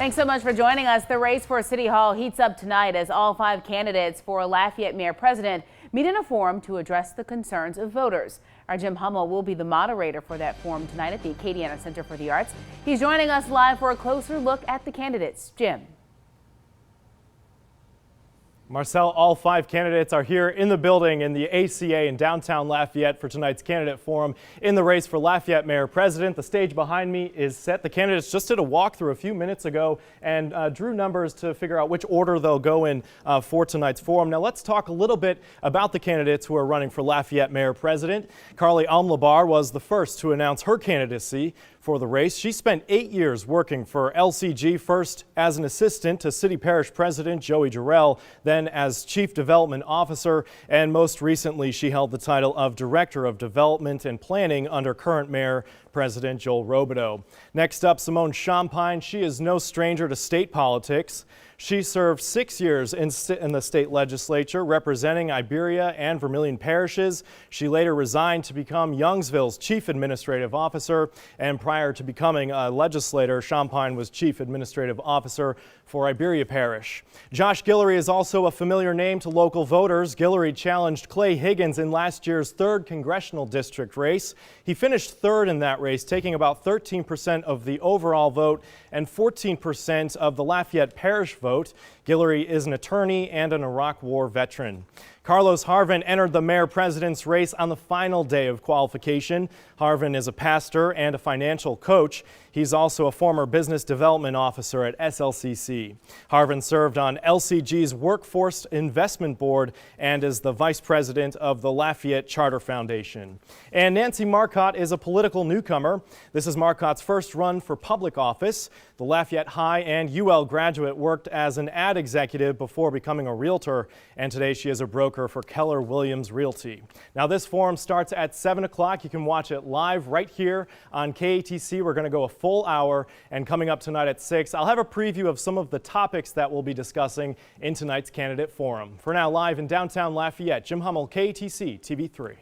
Thanks so much for joining us. The race for City Hall heats up tonight as all 5 candidates for Lafayette Mayor President meet in a forum to address the concerns of voters. Our Jim Hummel will be the moderator for that forum tonight at the Acadiana Center for the Arts. He's joining us live for a closer look at the candidates. Jim. Marcel, all 5 candidates are here in the building in the ACA in downtown Lafayette for tonight's candidate forum in the race for Lafayette Mayor President. The stage behind me is set. The candidates just did a walkthrough a few minutes ago and drew numbers to figure out which order they'll go in for tonight's forum. Now let's talk a little bit about the candidates who are running for Lafayette Mayor President. Carly Almlabar was the first to announce her candidacy for the race. She spent 8 years working for LCG, first as an assistant to City Parish President Joey Jarrell, then as Chief Development Officer, and most recently she held the title of Director of Development and Planning under current Mayor President Joel Robideau. Next up, Simone Champagne. She is no stranger to state politics. She served 6 years in the state legislature representing Iberia and Vermilion parishes. She later resigned to become Youngsville's Chief Administrative Officer, and prior to becoming a legislator, Champagne was Chief Administrative Officer for Iberia Parish. Josh Guillory is also a familiar name to local voters. Guillory challenged Clay Higgins in last year's 3rd congressional district race. He finished 3rd in that race, taking about 13% of the overall vote and 14% of the Lafayette Parish vote. Guillory is an attorney and an Iraq War veteran. Carlos Harvin entered the mayor-president's race on the final day of qualification. Harvin is a pastor and a financial coach. He's also a former business development officer at SLCC. Harvin served on LCG's Workforce Investment Board and is the vice president of the Lafayette Charter Foundation. And Nancy Marcotte is a political newcomer. This is Marcotte's first run for public office. The Lafayette High and UL graduate worked as an ad executive before becoming a realtor, and today she is a broker for Keller Williams Realty. Now this forum starts at 7 o'clock. You can watch it live right here on KATC. We're going to go a full hour, and coming up tonight at 6, I'll have a preview of some of the topics that we'll be discussing in tonight's candidate forum. For now, live in downtown Lafayette, Jim Hummel, KATC TV3.